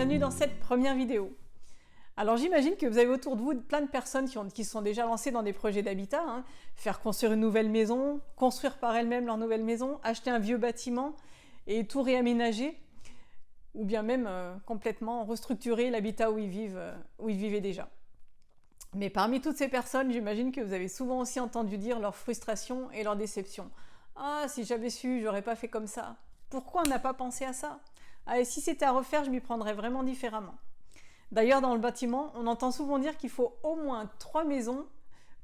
bienvenue dans cette première vidéo. Alors j'imagine que vous avez autour de vous plein de personnes qui se sont déjà lancées dans des projets d'habitat, faire construire une nouvelle maison, construire par elles-mêmes leur nouvelle maison, acheter un vieux bâtiment et tout réaménager, ou bien même complètement restructurer l'habitat où ils vivaient déjà. Mais parmi toutes ces personnes, j'imagine que vous avez souvent aussi entendu dire leurs frustrations et leurs déceptions. Ah, si j'avais su, j'aurais pas fait comme ça. Pourquoi on n'a pas pensé à ça? Ah, et si c'était à refaire, je m'y prendrais vraiment différemment. D'ailleurs, dans le bâtiment, on entend souvent dire qu'il faut au moins 3 maisons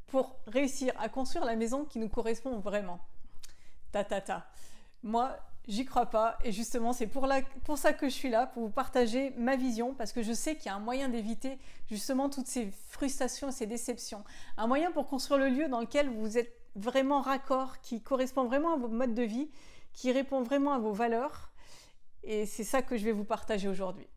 pour réussir à construire la maison qui nous correspond vraiment. Moi, j'y crois pas et justement, c'est pour ça que je suis là, pour vous partager ma vision, parce que je sais qu'il y a un moyen d'éviter justement toutes ces frustrations et ces déceptions. Un moyen pour construire le lieu dans lequel vous êtes vraiment raccord, qui correspond vraiment à vos modes de vie, qui répond vraiment à vos valeurs. Et c'est ça que je vais vous partager aujourd'hui.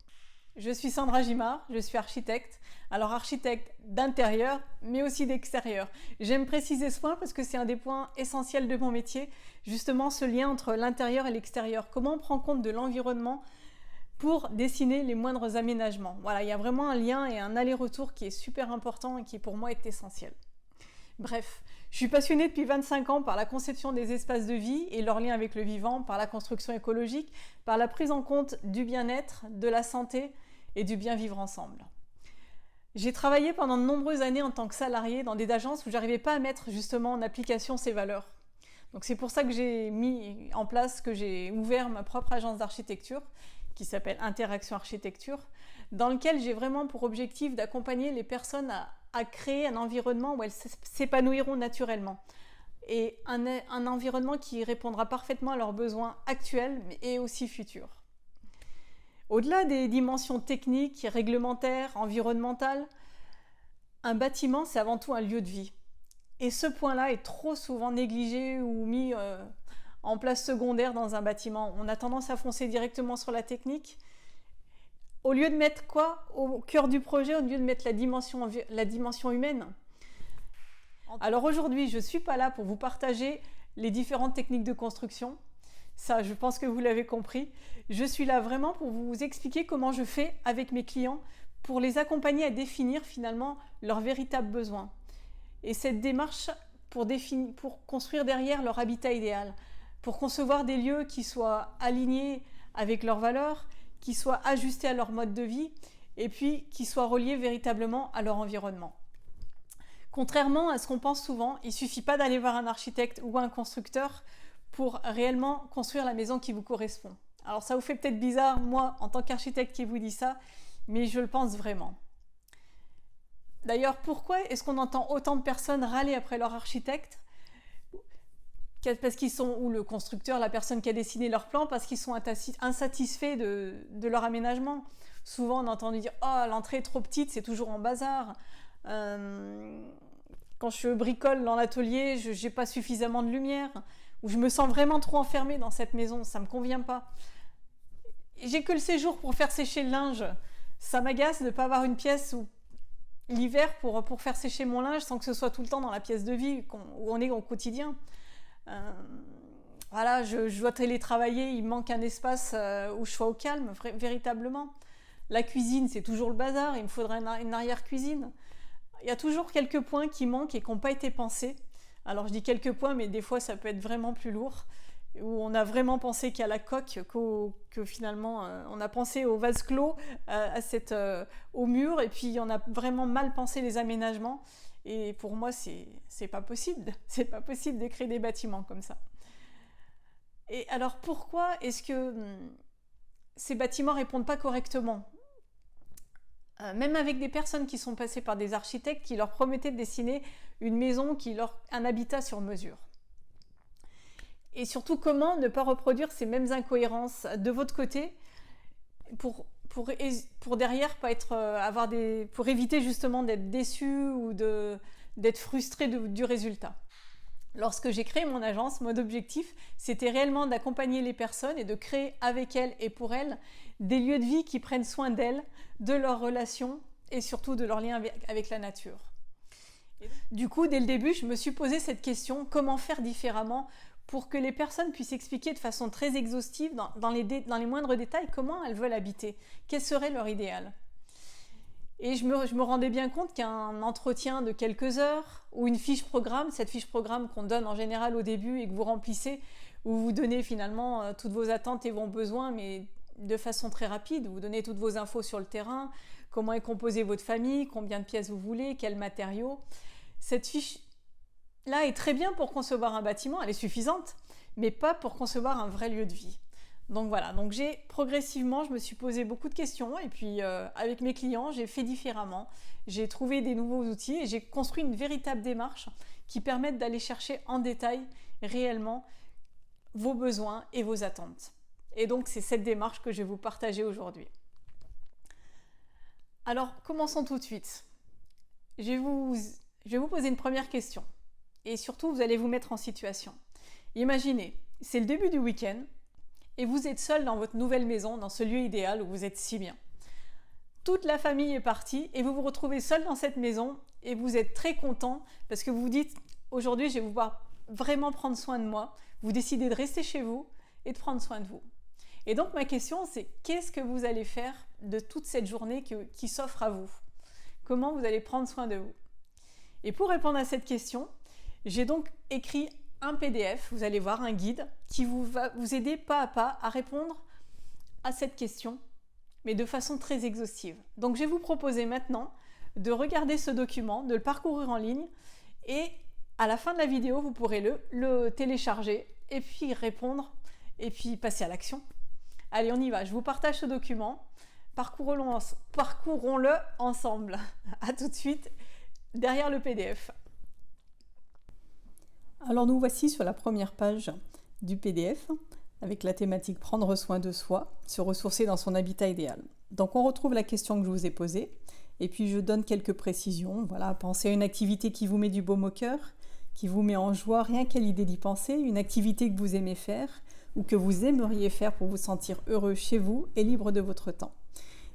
Je suis Sandra Gimard, je suis architecte. Alors architecte d'intérieur, mais aussi d'extérieur. J'aime préciser ce point parce que c'est un des points essentiels de mon métier, justement ce lien entre l'intérieur et l'extérieur. Comment on prend compte de l'environnement pour dessiner les moindres aménagements. Voilà, il y a vraiment un lien et un aller-retour qui est super important et qui pour moi est essentiel. Bref, je suis passionnée depuis 25 ans par la conception des espaces de vie et leur lien avec le vivant, par la construction écologique, par la prise en compte du bien-être, de la santé et du bien vivre ensemble. J'ai travaillé pendant de nombreuses années en tant que salariée dans des agences où j'arrivais pas à mettre justement en application ces valeurs. Donc c'est pour ça que j'ai mis en place, que j'ai ouvert ma propre agence d'architecture qui s'appelle Interaction Architecture, dans lequel j'ai vraiment pour objectif d'accompagner les personnes à créer un environnement où elles s'épanouiront naturellement. Et un environnement qui répondra parfaitement à leurs besoins actuels et aussi futurs. Au-delà des dimensions techniques, réglementaires, environnementales, un bâtiment, c'est avant tout un lieu de vie. Et ce point-là est trop souvent négligé ou mis en place secondaire dans un bâtiment. On a tendance à foncer directement sur la technique. Au lieu de mettre quoi au cœur du projet, au lieu de mettre la dimension humaine. Alors aujourd'hui, je ne suis pas là pour vous partager les différentes techniques de construction. Ça, je pense que vous l'avez compris. Je suis là vraiment pour vous expliquer comment je fais avec mes clients pour les accompagner à définir finalement leurs véritables besoins. Et cette démarche pour construire derrière leur habitat idéal, pour concevoir des lieux qui soient alignés avec leurs valeurs, qui soient ajustés à leur mode de vie et puis qui soient reliés véritablement à leur environnement. Contrairement à ce qu'on pense souvent, il ne suffit pas d'aller voir un architecte ou un constructeur pour réellement construire la maison qui vous correspond. Alors ça vous fait peut-être bizarre, moi, en tant qu'architecte qui vous dit ça, mais je le pense vraiment. D'ailleurs, pourquoi est-ce qu'on entend autant de personnes râler après leur architecte? Parce qu'ils sont, ou le constructeur, la personne qui a dessiné leur plan, parce qu'ils sont insatisfaits de leur aménagement. Souvent, on entend dire « Oh, l'entrée est trop petite, c'est toujours en bazar. Quand je bricole dans l'atelier, je n'ai pas suffisamment de lumière. » Ou « Je me sens vraiment trop enfermée dans cette maison, ça ne me convient pas. » J'ai que le séjour pour faire sécher le linge. Ça m'agace de ne pas avoir une pièce où l'hiver pour faire sécher mon linge sans que ce soit tout le temps dans la pièce de vie où on est au quotidien. Voilà, je dois télétravailler, il me manque un espace où je sois au calme, véritablement. La cuisine, c'est toujours le bazar, il me faudrait une arrière-cuisine. Il y a toujours quelques points qui manquent et qui n'ont pas été pensés. Alors je dis quelques points, mais des fois ça peut être vraiment plus lourd, où on a vraiment pensé qu'à la coque, que finalement on a pensé au vase clos, au mur, et puis on a vraiment mal pensé les aménagements. Et pour moi, c'est pas possible. C'est pas possible de créer des bâtiments comme ça. Et alors pourquoi est-ce que ces bâtiments répondent pas correctement? Même avec des personnes qui sont passées par des architectes qui leur promettaient de dessiner une maison, un habitat sur mesure. Et surtout, comment ne pas reproduire ces mêmes incohérences de votre côté pour derrière pas pour éviter justement d'être déçu ou d'être frustré du résultat. Lorsque j'ai créé mon agence, mon objectif, c'était réellement d'accompagner les personnes et de créer avec elles et pour elles des lieux de vie qui prennent soin d'elles, de leurs relations et surtout de leur lien avec la nature. Du coup, dès le début, je me suis posé cette question, comment faire différemment pour que les personnes puissent expliquer de façon très exhaustive, dans les moindres détails, comment elles veulent habiter, quel serait leur idéal. Et je me rendais bien compte qu'un entretien de quelques heures ou une fiche programme, cette fiche programme qu'on donne en général au début et que vous remplissez, où vous donnez finalement toutes vos attentes et vos besoins, mais de façon très rapide, vous donnez toutes vos infos sur le terrain, comment est composée votre famille, combien de pièces vous voulez, quels matériaux. Cette fiche-là est très bien pour concevoir un bâtiment, elle est suffisante, mais pas pour concevoir un vrai lieu de vie. Donc voilà, donc progressivement, je me suis posé beaucoup de questions et puis avec mes clients, j'ai fait différemment. J'ai trouvé des nouveaux outils et j'ai construit une véritable démarche qui permette d'aller chercher en détail réellement vos besoins et vos attentes. Et donc c'est cette démarche que je vais vous partager aujourd'hui. Alors commençons tout de suite. Je vais vous poser une première question et surtout vous allez vous mettre en situation. Imaginez, c'est le début du week-end et vous êtes seul dans votre nouvelle maison, dans ce lieu idéal où vous êtes si bien. Toute la famille est partie et vous vous retrouvez seul dans cette maison et vous êtes très content parce que vous vous dites aujourd'hui je vais pouvoir vraiment prendre soin de moi. Vous décidez de rester chez vous et de prendre soin de vous. Et donc ma question c'est qu'est-ce que vous allez faire de toute cette journée qui s'offre à vous? Comment vous allez prendre soin de vous? Et pour répondre à cette question, j'ai donc écrit un PDF, vous allez voir un guide qui va vous aider pas à pas à répondre à cette question, mais de façon très exhaustive. Donc je vais vous proposer maintenant de regarder ce document, de le parcourir en ligne et à la fin de la vidéo, vous pourrez le télécharger et puis répondre et puis passer à l'action. Allez, on y va. Je vous partage ce document. Parcourons-le ensemble. À tout de suite derrière le PDF. Alors nous voici sur la première page du PDF avec la thématique prendre soin de soi, se ressourcer dans son habitat idéal. Donc on retrouve la question que je vous ai posée et puis je donne quelques précisions. Voilà, pensez à une activité qui vous met du baume au cœur, qui vous met en joie rien qu'à l'idée d'y penser, une activité que vous aimez faire ou que vous aimeriez faire pour vous sentir heureux chez vous et libre de votre temps.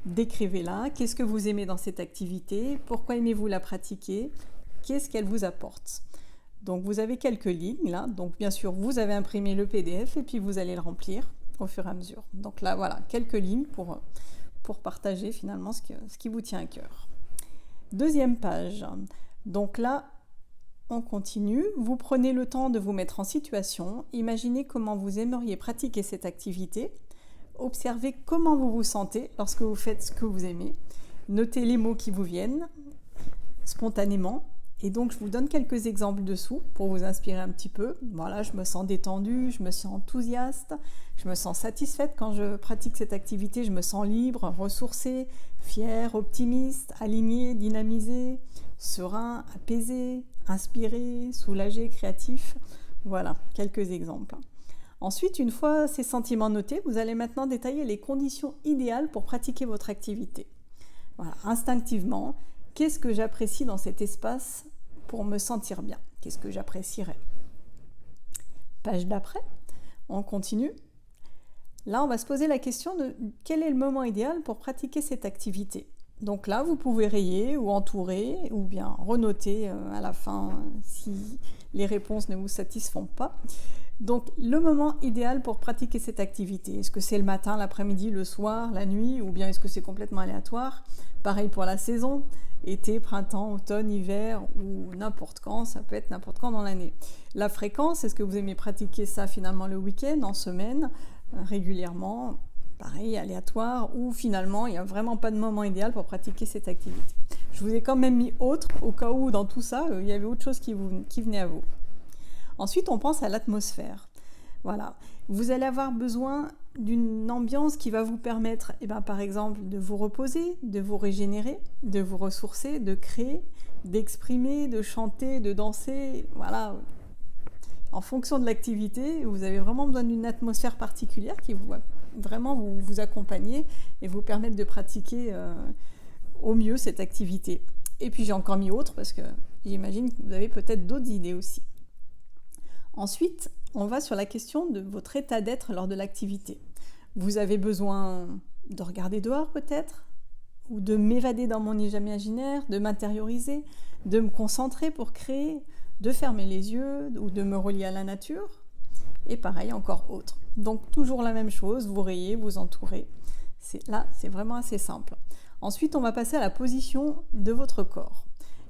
Décrivez-la, qu'est-ce que vous aimez dans cette activité, pourquoi aimez-vous la pratiquer, qu'est-ce qu'elle vous apporte. Donc vous avez quelques lignes là, donc bien sûr vous avez imprimé le PDF et puis vous allez le remplir au fur et à mesure. Donc là voilà, quelques lignes pour partager finalement ce qui vous tient à cœur. Deuxième page, donc là on continue, vous prenez le temps de vous mettre en situation, imaginez comment vous aimeriez pratiquer cette activité, observez comment vous vous sentez lorsque vous faites ce que vous aimez, notez les mots qui vous viennent spontanément. Et donc, je vous donne quelques exemples dessous pour vous inspirer un petit peu. Voilà, je me sens détendue, je me sens enthousiaste, je me sens satisfaite quand je pratique cette activité, je me sens libre, ressourcée, fière, optimiste, alignée, dynamisée, serein, apaisé, inspiré, soulagé, créatif. Voilà, quelques exemples. Ensuite, une fois ces sentiments notés, vous allez maintenant détailler les conditions idéales pour pratiquer votre activité. Voilà, instinctivement, qu'est-ce que j'apprécie dans cet espace pour me sentir bien? Qu'est-ce que j'apprécierais? Page d'après, on continue. Là, on va se poser la question de quel est le moment idéal pour pratiquer cette activité. Donc là, vous pouvez rayer ou entourer ou bien renoter à la fin si les réponses ne vous satisfont pas. Donc, le moment idéal pour pratiquer cette activité, est-ce que c'est le matin, l'après-midi, le soir, la nuit ou bien est-ce que c'est complètement aléatoire? Pareil pour la saison, été, printemps, automne, hiver ou n'importe quand, ça peut être n'importe quand dans l'année. La fréquence, est-ce que vous aimez pratiquer ça finalement le week-end, en semaine, régulièrement? Pareil, aléatoire, ou finalement, il n'y a vraiment pas de moment idéal pour pratiquer cette activité. Je vous ai quand même mis autre, au cas où dans tout ça, il y avait autre chose qui venait à vous. Ensuite, on pense à l'atmosphère. Voilà, vous allez avoir besoin d'une ambiance qui va vous permettre, par exemple, de vous reposer, de vous régénérer, de vous ressourcer, de créer, d'exprimer, de chanter, de danser. Voilà, en fonction de l'activité, vous avez vraiment besoin d'une atmosphère particulière qui va vraiment vous accompagner et vous permettre de pratiquer au mieux cette activité. Et puis j'ai encore mis autre parce que j'imagine que vous avez peut-être d'autres idées aussi. Ensuite, on va sur la question de votre état d'être lors de l'activité. Vous avez besoin de regarder dehors peut-être, ou de m'évader dans mon imaginaire, de m'intérioriser, de me concentrer pour créer, de fermer les yeux ou de me relier à la nature. Et pareil, encore autre. Donc toujours la même chose, vous rayez, vous entourez. Là, c'est vraiment assez simple. Ensuite, on va passer à la position de votre corps.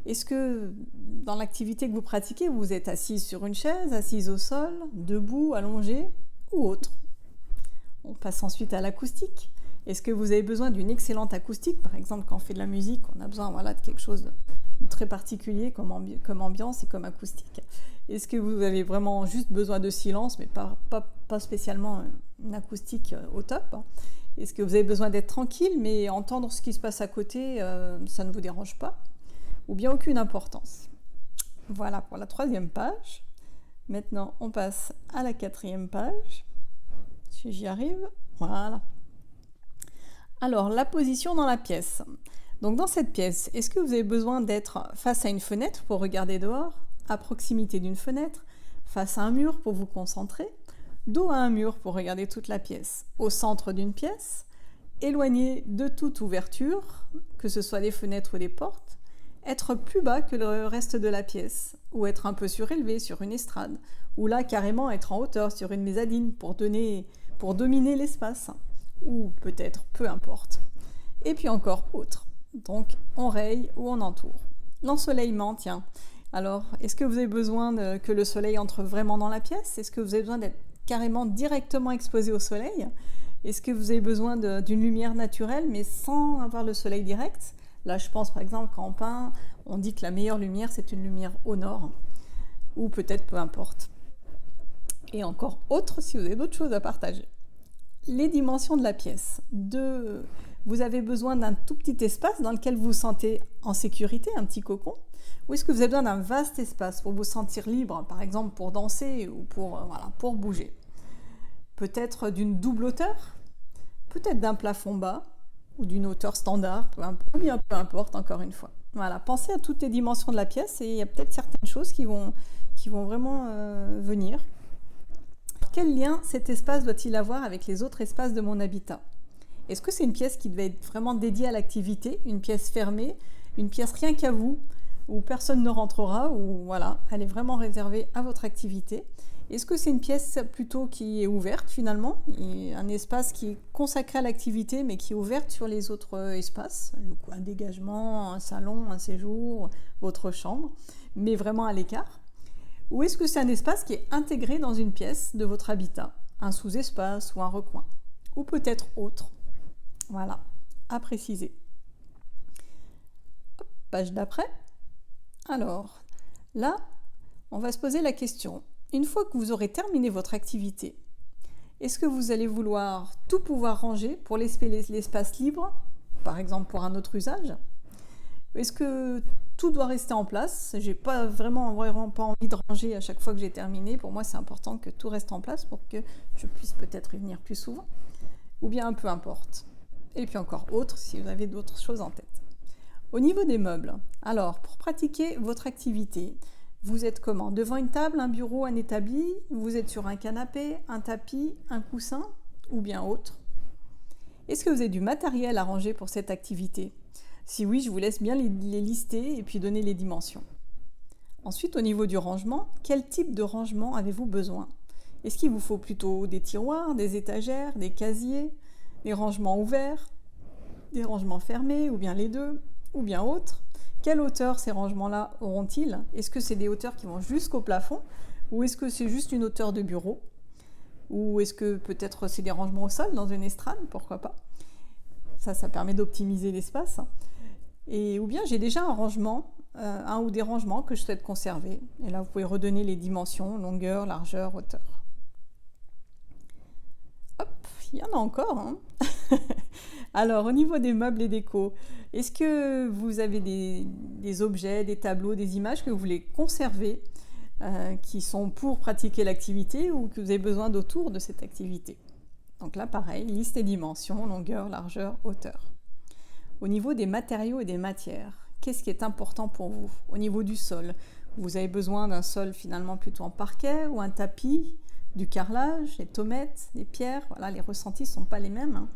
Est-ce que dans l'activité que vous pratiquez, vous êtes assise sur une chaise, assise au sol, debout, allongé ou autre? On passe ensuite à l'acoustique. Est-ce que vous avez besoin d'une excellente acoustique? Par exemple, quand on fait de la musique, on a besoin de quelque chose de très particulier comme ambiance et comme acoustique. Est-ce que vous avez vraiment juste besoin de silence, mais pas spécialement une acoustique au top? Est-ce que vous avez besoin d'être tranquille, mais entendre ce qui se passe à côté, ça ne vous dérange pas? Ou bien aucune importance? Voilà pour la 3e page. Maintenant, on passe à la 4e page. Si j'y arrive, voilà. Alors, la position dans la pièce. Donc dans cette pièce, est-ce que vous avez besoin d'être face à une fenêtre pour regarder dehors, à proximité d'une fenêtre, face à un mur pour vous concentrer, dos à un mur pour regarder toute la pièce, au centre d'une pièce, éloigné de toute ouverture, que ce soit des fenêtres ou des portes, être plus bas que le reste de la pièce, ou être un peu surélevé sur une estrade, ou là carrément être en hauteur sur une mezzanine pour dominer l'espace, ou peut-être, peu importe. Et puis encore autre. Donc on raye ou on entoure. L'ensoleillement, tiens. Alors, est-ce que vous avez besoin que le soleil entre vraiment dans la pièce? Est-ce que vous avez besoin d'être carrément directement exposé au soleil? Est-ce que vous avez besoin d'une lumière naturelle mais sans avoir le soleil direct? Là, je pense par exemple quand on peint, on dit que la meilleure lumière c'est une lumière au nord, ou peut-être peu importe. Et encore autre si vous avez d'autres choses à partager. Les dimensions de la pièce. Vous avez besoin d'un tout petit espace dans lequel vous vous sentez en sécurité, un petit cocon? Ou est-ce que vous avez besoin d'un vaste espace pour vous sentir libre, par exemple pour danser ou pour bouger? Peut-être d'une double hauteur, peut-être d'un plafond bas ou d'une hauteur standard, ou bien peu importe, encore une fois. Voilà, pensez à toutes les dimensions de la pièce et il y a peut-être certaines choses qui vont vraiment venir. Quel lien cet espace doit-il avoir avec les autres espaces de mon habitat? Est-ce que c'est une pièce qui devait être vraiment dédiée à l'activité, une pièce fermée, une pièce rien qu'à vous, où personne ne rentrera, ou voilà, elle est vraiment réservée à votre activité? Est-ce que c'est une pièce plutôt qui est ouverte finalement, et un espace qui est consacré à l'activité mais qui est ouverte sur les autres espaces, un dégagement, un salon, un séjour, votre chambre, mais vraiment à l'écart? Ou est-ce que c'est un espace qui est intégré dans une pièce de votre habitat, un sous-espace ou un recoin, ou peut-être autre? Voilà, à préciser. Hop, page d'après. Alors, là, on va se poser la question. Une fois que vous aurez terminé votre activité, est-ce que vous allez vouloir tout pouvoir ranger pour laisser l'espace libre, par exemple pour un autre usage? Est-ce que tout doit rester en place? J'ai vraiment pas envie de ranger à chaque fois que j'ai terminé. Pour moi, c'est important que tout reste en place pour que je puisse peut-être y venir plus souvent. Ou bien peu importe. Et puis encore autre, si vous avez d'autres choses en tête. Au niveau des meubles, alors pour pratiquer votre activité, vous êtes comment? Devant une table, un bureau, un établi? Vous êtes sur un canapé, un tapis, un coussin ou bien autre? Est-ce que vous avez du matériel à ranger pour cette activité? Si oui, je vous laisse bien les lister et puis donner les dimensions. Ensuite, au niveau du rangement, quel type de rangement avez-vous besoin? Est-ce qu'il vous faut plutôt des tiroirs, des étagères, des casiers, des rangements ouverts, des rangements fermés, ou bien les deux, ou bien autres? Quelle hauteur ces rangements-là auront-ils? Est-ce que c'est des hauteurs qui vont jusqu'au plafond, ou est-ce que c'est juste une hauteur de bureau? Ou est-ce que peut-être c'est des rangements au sol dans une estrade? Pourquoi pas? Ça permet d'optimiser l'espace. Ou bien j'ai déjà un rangement, un ou des rangements que je souhaite conserver. Et là, vous pouvez redonner les dimensions, longueur, largeur, hauteur. Hop, il y en a encore, hein. Alors, au niveau des meubles et déco, est-ce que vous avez des objets, des tableaux, des images que vous voulez conserver, qui sont pour pratiquer l'activité ou que vous avez besoin d'autour de cette activité? Donc là, pareil, liste des dimensions, longueur, largeur, hauteur. Au niveau des matériaux et des matières, qu'est-ce qui est important pour vous? Au niveau du sol, vous avez besoin d'un sol finalement plutôt en parquet ou un tapis, du carrelage, des tommettes, des pierres? Voilà, les ressentis ne sont pas les mêmes, hein.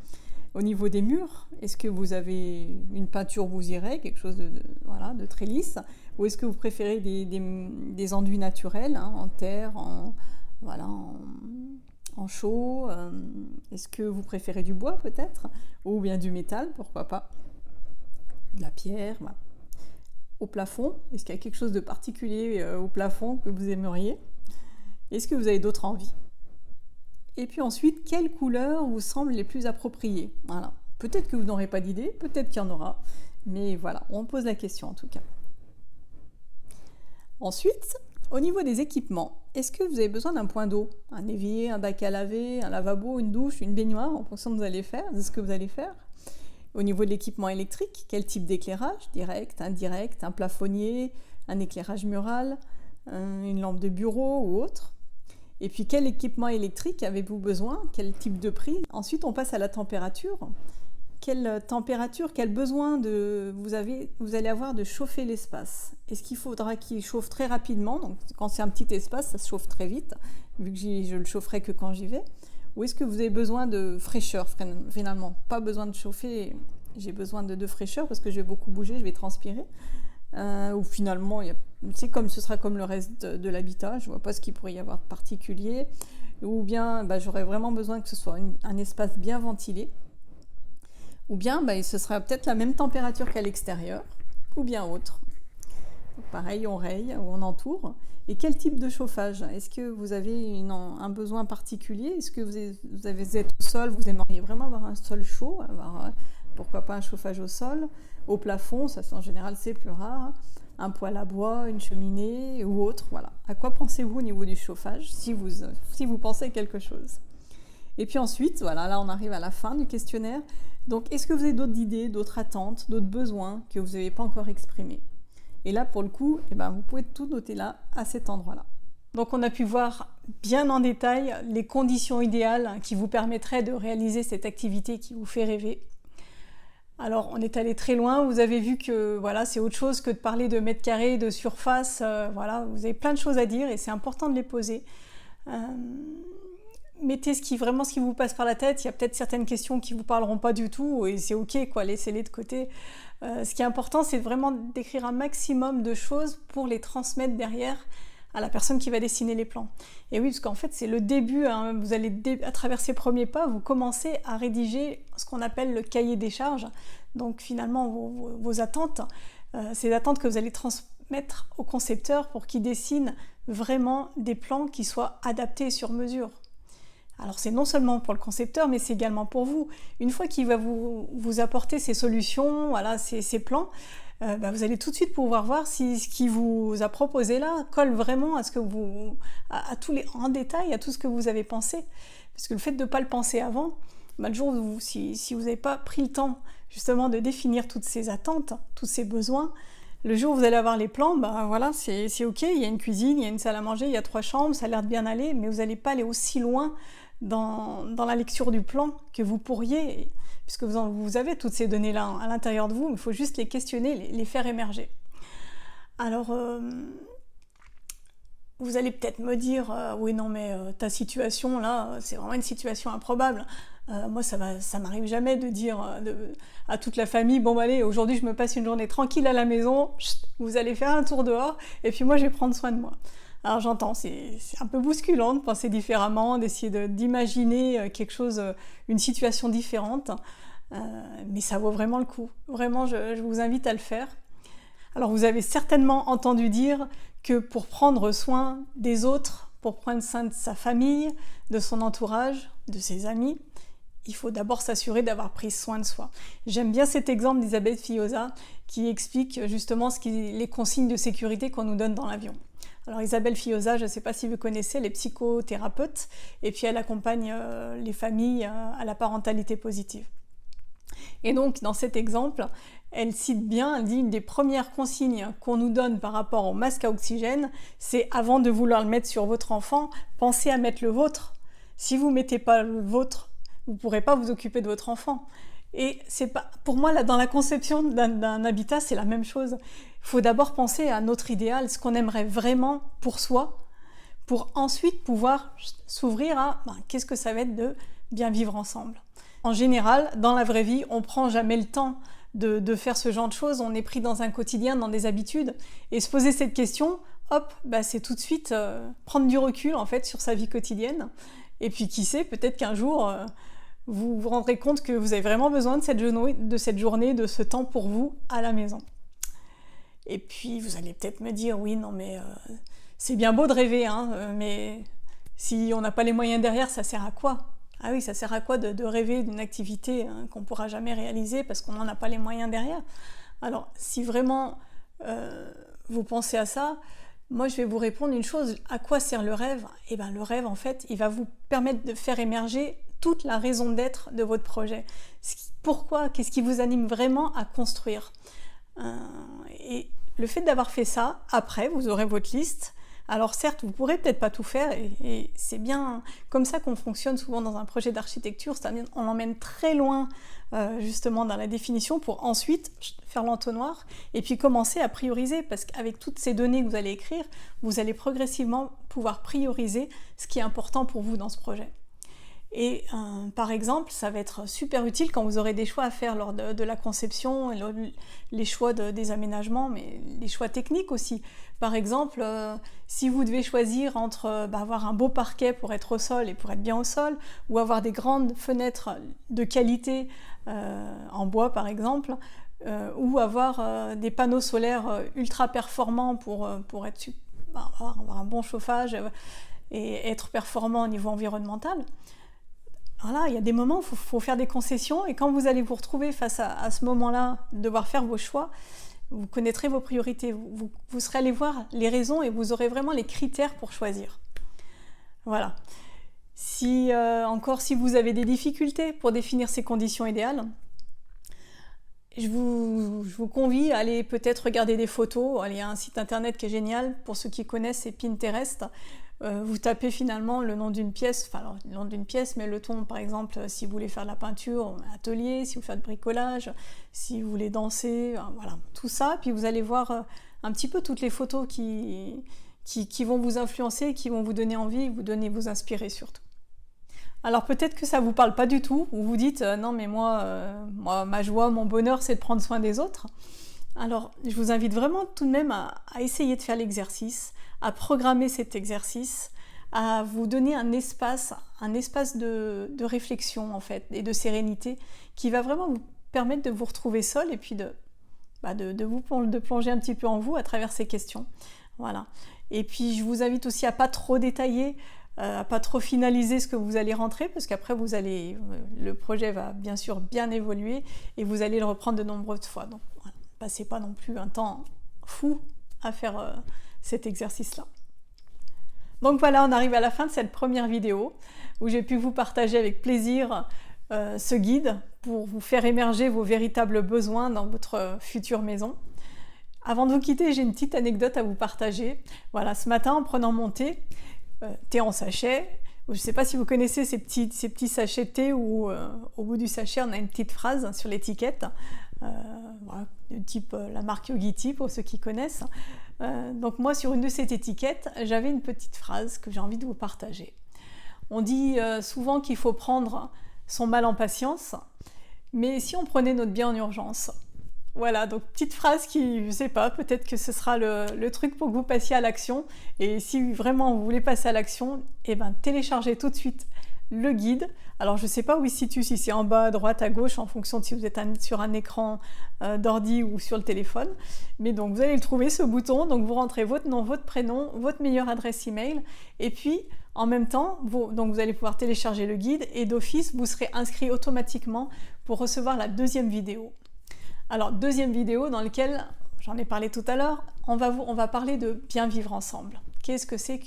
Au niveau des murs, est-ce que vous avez une peinture vous irez, quelque chose de très lisse? Ou est-ce que vous préférez des enduits naturels, hein, en terre, voilà, en chaud. Est-ce que vous préférez du bois peut-être? Ou bien du métal, pourquoi pas? De la pierre, voilà. Au plafond, est-ce qu'il y a quelque chose de particulier au plafond que vous aimeriez? Est-ce que vous avez d'autres envies? Et puis ensuite, quelles couleurs vous semblent les plus appropriées? Voilà. Peut-être que vous n'aurez pas d'idée, peut-être qu'il y en aura, mais voilà, on pose la question en tout cas. Ensuite, au niveau des équipements, est-ce que vous avez besoin d'un point d'eau? Un évier, un bac à laver, un lavabo, une douche, une baignoire, en fonction de ce que vous allez faire. Au niveau de l'équipement électrique, quel type d'éclairage? Direct, indirect, un plafonnier, un éclairage mural, une lampe de bureau ou autre? Et puis quel équipement électrique avez-vous besoin? Quel type de prise? Ensuite, on passe à la température. Quelle température, quel besoin vous allez avoir de chauffer l'espace? Est-ce qu'il faudra qu'il chauffe très rapidement? Donc, quand c'est un petit espace, ça se chauffe très vite, vu que je le chaufferai que quand j'y vais. Ou est-ce que vous avez besoin de fraîcheur finalement? Pas besoin de chauffer, j'ai besoin de fraîcheur parce que je vais beaucoup bouger, je vais transpirer. Ou finalement, ce sera comme le reste de l'habitat, je ne vois pas ce qu'il pourrait y avoir de particulier. Ou bien, j'aurais vraiment besoin que ce soit un espace bien ventilé. Ou bien, ce sera peut-être la même température qu'à l'extérieur, ou bien autre. Pareil, on raye ou on entoure. Et quel type de chauffage? Est-ce que vous avez un besoin particulier? Est-ce que vous êtes au sol? Vous aimeriez vraiment avoir un sol chaud? Pourquoi pas un chauffage au sol? Au plafond, ça en général c'est plus rare. Un poêle à bois, une cheminée ou autre. Voilà. À quoi pensez-vous au niveau du chauffage si vous pensez quelque chose? Et puis ensuite, voilà, là on arrive à la fin du questionnaire. Donc, est-ce que vous avez d'autres idées, d'autres attentes, d'autres besoins que vous n'avez pas encore exprimés? Et là, pour le coup, vous pouvez tout noter là, à cet endroit-là. Donc, on a pu voir bien en détail les conditions idéales qui vous permettraient de réaliser cette activité qui vous fait rêver. Alors, on est allé très loin. Vous avez vu que voilà, c'est autre chose que de parler de mètres carrés, de surface. Voilà, vous avez plein de choses à dire et c'est important de les poser. Mettez ce qui vous passe par la tête. Il y a peut-être certaines questions qui ne vous parleront pas du tout et c'est ok, laissez-les de côté. Ce qui est important, c'est vraiment d'écrire un maximum de choses pour les transmettre derrière à la personne qui va dessiner les plans. Et oui, parce qu'en fait, c'est le début, vous allez, à travers ces premiers pas, vous commencez à rédiger ce qu'on appelle le cahier des charges. Donc finalement, vos attentes, ces attentes que vous allez transmettre au concepteur pour qu'il dessine vraiment des plans qui soient adaptés sur mesure. Alors c'est non seulement pour le concepteur, mais c'est également pour vous. Une fois qu'il va vous apporter ces solutions, voilà, ces plans, vous allez tout de suite pouvoir voir si ce qu'il vous a proposé là colle vraiment à ce que en détail à tout ce que vous avez pensé. Parce que le fait de ne pas le penser avant, le jour où si vous n'avez pas pris le temps justement de définir toutes ces attentes, tous ces besoins, le jour où vous allez avoir les plans, voilà, c'est ok, il y a une cuisine, il y a une salle à manger, il y a 3 chambres, ça a l'air de bien aller, mais vous n'allez pas aller aussi loin dans la lecture du plan que vous pourriez, puisque vous avez toutes ces données-là à l'intérieur de vous, mais il faut juste les questionner, les faire émerger. Alors, vous allez peut-être me dire, oui non mais ta situation là, c'est vraiment une situation improbable. Moi ça m'arrive jamais de dire à toute la famille, bon allez, aujourd'hui je me passe une journée tranquille à la maison, vous allez faire un tour dehors, et puis moi je vais prendre soin de moi. Alors j'entends, c'est un peu bousculant de penser différemment, d'essayer d'imaginer quelque chose, une situation différente, mais ça vaut vraiment le coup. Vraiment, je vous invite à le faire. Alors vous avez certainement entendu dire que pour prendre soin des autres, pour prendre soin de sa famille, de son entourage, de ses amis, il faut d'abord s'assurer d'avoir pris soin de soi. J'aime bien cet exemple d'Isabelle Fioza qui explique justement les consignes de sécurité qu'on nous donne dans l'avion. Alors Isabelle Fioza, je ne sais pas si vous connaissez, elle est psychothérapeute et puis elle accompagne les familles à la parentalité positive. Et donc dans cet exemple, elle cite bien, elle dit une des premières consignes qu'on nous donne par rapport au masque à oxygène, c'est avant de vouloir le mettre sur votre enfant, pensez à mettre le vôtre. Si vous ne mettez pas le vôtre, vous ne pourrez pas vous occuper de votre enfant. Et c'est pas, pour moi, là, dans la conception d'un habitat, c'est la même chose. Il faut d'abord penser à notre idéal, ce qu'on aimerait vraiment pour soi, pour ensuite pouvoir s'ouvrir à qu'est-ce que ça va être de bien vivre ensemble. En général, dans la vraie vie, on ne prend jamais le temps de faire ce genre de choses, on est pris dans un quotidien, dans des habitudes, et se poser cette question, hop, bah, c'est tout de suite prendre du recul en fait sur sa vie quotidienne. Et puis qui sait, peut-être qu'un jour, vous vous rendrez compte que vous avez vraiment besoin de cette journée, de ce temps pour vous à la maison. Et puis vous allez peut-être me dire, oui, non mais c'est bien beau de rêver, hein, mais si on n'a pas les moyens derrière, ça sert à quoi? Ah oui, ça sert à quoi de rêver d'une activité qu'on ne pourra jamais réaliser parce qu'on n'en a pas les moyens derrière? Alors, si vraiment vous pensez à ça, moi je vais vous répondre une chose. À quoi sert le rêve? Eh bien, le rêve, en fait, il va vous permettre de faire émerger toute la raison d'être de votre projet. Pourquoi? Qu'est-ce qui vous anime vraiment à construire? Et le fait d'avoir fait ça, après, vous aurez votre liste. Alors certes, vous ne pourrez peut-être pas tout faire, et c'est bien comme ça qu'on fonctionne souvent dans un projet d'architecture, c'est-à-dire on l'emmène très loin justement dans la définition pour ensuite faire l'entonnoir et puis commencer à prioriser, parce qu'avec toutes ces données que vous allez écrire, vous allez progressivement pouvoir prioriser ce qui est important pour vous dans ce projet. Et par exemple, ça va être super utile quand vous aurez des choix à faire lors de la conception, les choix des aménagements, mais les choix techniques aussi. Par exemple, si vous devez choisir entre avoir un beau parquet pour être au sol et pour être bien au sol, ou avoir des grandes fenêtres de qualité en bois par exemple, ou avoir des panneaux solaires ultra performants pour avoir un bon chauffage et être performant au niveau environnemental. Voilà, il y a des moments où il faut faire des concessions, et quand vous allez vous retrouver face à ce moment-là, devoir faire vos choix, vous connaîtrez vos priorités, vous serez allé voir les raisons et vous aurez vraiment les critères pour choisir. Voilà. Si vous avez des difficultés pour définir ces conditions idéales, je vous convie à aller peut-être regarder des photos. Il y a un site internet qui est génial, pour ceux qui connaissent, c'est Pinterest. Vous tapez finalement le nom d'une pièce, le nom d'une pièce, mais le ton, par exemple, si vous voulez faire de la peinture, atelier, si vous faites du bricolage, si vous voulez danser, voilà, tout ça. Puis vous allez voir un petit peu toutes les photos qui vont vous influencer, qui vont vous donner envie, vous inspirer surtout. Alors peut-être que ça ne vous parle pas du tout, ou vous dites non mais moi, ma joie, mon bonheur, c'est de prendre soin des autres. Alors je vous invite vraiment tout de même à essayer de faire l'exercice, à programmer cet exercice, à vous donner un espace de réflexion en fait, et de sérénité, qui va vraiment vous permettre de vous retrouver seul et puis de plonger un petit peu en vous à travers ces questions. Voilà. Et puis je vous invite aussi à pas trop détailler, à pas trop finaliser ce que vous allez rentrer, parce qu'après le projet va bien sûr bien évoluer et vous allez le reprendre de nombreuses fois. Donc voilà, passez pas non plus un temps fou à faire cet exercice-là. Donc voilà, on arrive à la fin de cette première vidéo où j'ai pu vous partager avec plaisir ce guide pour vous faire émerger vos véritables besoins dans votre future maison. Avant de vous quitter, j'ai une petite anecdote à vous partager. Voilà, ce matin, en prenant mon thé en sachet, je ne sais pas si vous connaissez ces petits sachets de thé où au bout du sachet, on a une petite phrase sur l'étiquette, voilà, de type la marque Yogiti pour ceux qui connaissent. Donc moi, sur une de ces étiquettes, j'avais une petite phrase que j'ai envie de vous partager. On dit souvent qu'il faut prendre son mal en patience, mais si on prenait notre bien en urgence? Voilà, donc petite phrase qui, je ne sais pas, peut-être que ce sera le truc pour que vous passiez à l'action. Et si vraiment vous voulez passer à l'action, téléchargez tout de suite le guide. Alors je ne sais pas où il se situe, si c'est en bas, à droite, à gauche, en fonction de si vous êtes sur un écran d'ordi ou sur le téléphone. Mais donc vous allez le trouver, ce bouton. Donc vous rentrez votre nom, votre prénom, votre meilleure adresse email. Et puis en même temps, vous allez pouvoir télécharger le guide et d'office, vous serez inscrit automatiquement pour recevoir la deuxième vidéo. Alors, deuxième vidéo dans laquelle, j'en ai parlé tout à l'heure, on va parler de bien vivre ensemble. Quel serait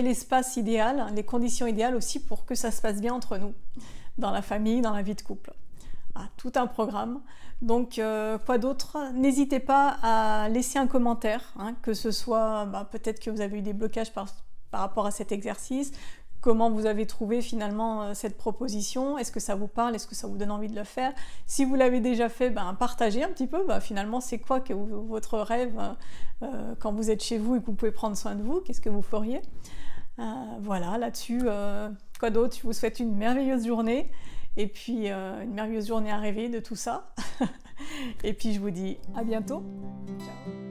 l'espace idéal, les conditions idéales aussi pour que ça se passe bien entre nous, dans la famille, dans la vie de couple. Tout un programme. Donc, quoi d'autre? N'hésitez pas à laisser un commentaire, que ce soit, peut-être que vous avez eu des blocages par rapport à cet exercice. Comment vous avez trouvé finalement cette proposition? Est-ce que ça vous parle? Est-ce que ça vous donne envie de le faire? Si vous l'avez déjà fait, partagez un petit peu. Finalement, c'est quoi que votre rêve quand vous êtes chez vous et que vous pouvez prendre soin de vous? Qu'est-ce que vous feriez? Voilà, là-dessus, quoi d'autre? Je vous souhaite une merveilleuse journée. Et puis, une merveilleuse journée à rêver de tout ça. Et puis, je vous dis à bientôt. Ciao.